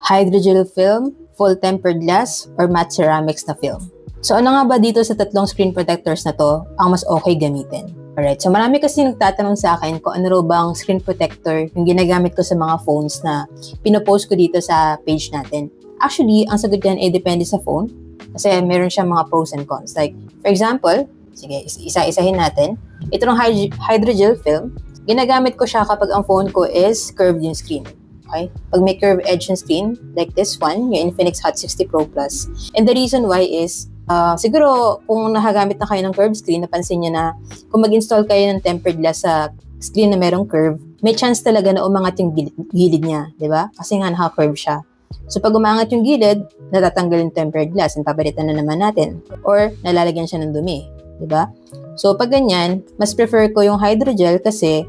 hydrogel film, full tempered glass, or matte ceramics na film. So ano nga ba dito sa tatlong screen protectors na to ang mas okay gamitin? Alright, so marami kasi nagtatanong sa akin kung ano raw bang screen protector yung ginagamit ko sa mga phones na pinopost ko dito sa page natin. Actually, ang sagot dyan ay depende sa phone kasi meron siyang mga pros and cons. Like, for example, sige, isa-isahin natin. Itong hydrogel film, ginagamit ko siya kapag ang phone ko is curved yung screen. Okay? Pag may curved edge yung screen, like this one, yung Infinix Hot 60 Pro Plus. And the reason why is, siguro kung nakagamit na kayo ng curved screen, napansin nyo na kung mag-install kayo ng tempered glass sa screen na merong curve, may chance talaga na umangat yung gilid niya, di ba? Kasi nga naka-curve siya. So pag umangat yung gilid, natatanggal yung tempered glass and papalitan na naman natin. Or nalalagyan siya ng dumi, di ba? So pag ganyan, mas prefer ko yung hydrogel kasi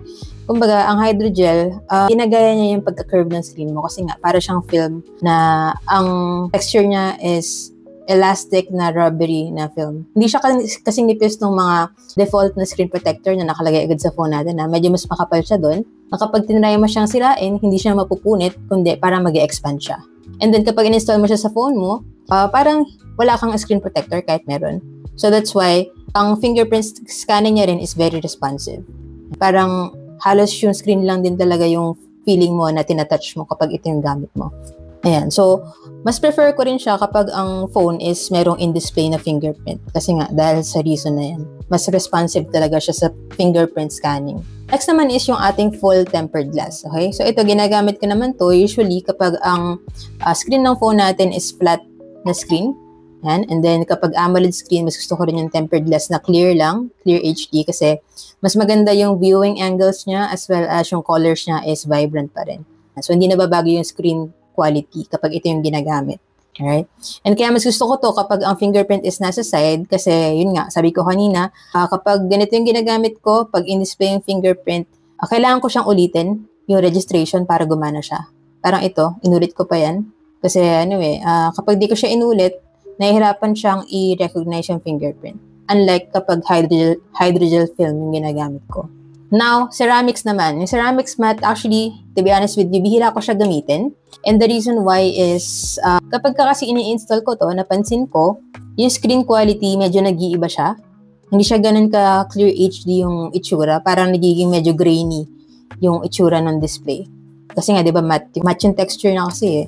kumbaga, ang hydrogel, ginagaya niya yung pagka-curve ng screen mo kasi nga, para siyang film na ang texture niya is elastic na rubbery na film. Hindi siya kasing nipis ng mga default na screen protector na nakalagay agad sa phone natin na medyo mas makapal siya doon. Na kapag tinry mo siyang sirain, hindi siya mapupunit, kundi parang mag-e-expand siya. And then kapag in-install mo siya sa phone mo, parang wala kang screen protector kahit meron. So that's why, ang fingerprint scanning niya rin is very responsive. Parang halos yung screen lang din talaga yung feeling mo na tinatouch mo kapag ito yung gamit mo. Ayan. So, mas prefer ko rin siya kapag ang phone is merong in-display na fingerprint. Kasi nga, dahil sa reason na yan. Mas responsive talaga siya sa fingerprint scanning. Next naman is yung ating full tempered glass. Okay? So, ito, ginagamit ko naman to usually kapag ang screen ng phone natin is flat na screen. Yan. And then, kapag AMOLED screen, mas gusto ko rin yung tempered glass na clear lang, clear HD, kasi mas maganda yung viewing angles niya as well as yung colors niya is vibrant pa rin. So, hindi nababago yung screen quality kapag ito yung ginagamit. Alright? And kaya mas gusto ko to kapag ang fingerprint is nasa side kasi, yun nga, sabi ko kanina, kapag ganito yung ginagamit ko, pag in-display yung fingerprint, kailangan ko siyang ulitin yung registration para gumana siya. Parang ito, inulit ko pa yan. Kasi, kapag di ko siya inulit, nahihirapan siyang i-recognize yung fingerprint. Unlike kapag hydrogel film yung ginagamit ko. Now, ceramics naman. Yung ceramics matte, actually, to be honest with you, bihira ko siya gamitin. And the reason why is, kapag kasi ini-install ko to, napansin ko, yung screen quality, medyo nag-iiba siya. Hindi siya ganun ka-clear HD yung itsura. Parang nagiging medyo grainy yung itsura ng display. Kasi nga, di ba, matte yung texture na kasi eh.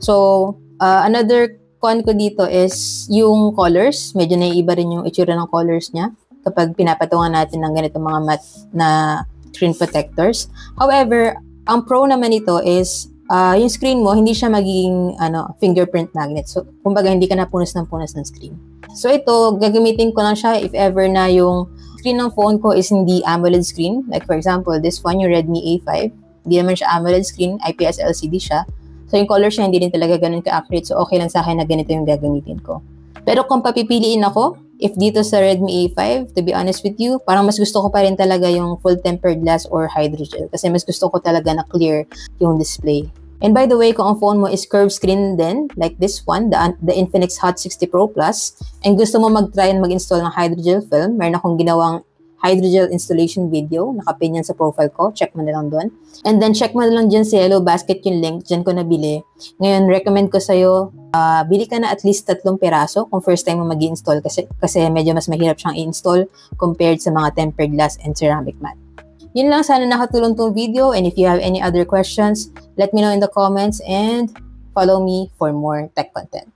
So, another con ko dito is yung colors. Medyo naiiba rin yung itsura ng colors niya kapag pinapatungan natin ng ganito mga matte na screen protectors. However, ang pro naman nito is yung screen mo, hindi siya magiging fingerprint magnet. So, kumbaga, hindi ka na punas ng screen. So, ito, gagamitin ko lang siya if ever na yung screen ng phone ko is hindi AMOLED screen. Like, for example, this one, yung Redmi A5. Hindi naman siya AMOLED screen, IPS LCD siya. So, yung color siya, hindi rin talaga ganun ka-accurate. So, okay lang sa akin na ganito yung gagamitin ko. Pero kung papipiliin ako, if dito sa Redmi A5, to be honest with you, parang mas gusto ko pa rin talaga yung full tempered glass or hydrogel. Kasi mas gusto ko talaga na clear yung display. And by the way, kung ang phone mo is curved screen din, like this one, the Infinix Hot 60 Pro Plus, and gusto mo mag-try and mag-install ng hydrogel film, meron akong ginawang hydrogel installation video, nakapin yan sa profile ko, check mo na lang doon. And then check mo na lang dyan sa Yellow Basket yung link, dyan ko nabili. Ngayon, recommend ko sa'yo, bili ka na at least 3 piraso kung first time mo mag-i-install kasi medyo mas mahirap siyang i-install compared sa mga tempered glass and ceramic matte. Yun lang, sana nakatulong tong video, and if you have any other questions, let me know in the comments and follow me for more tech content.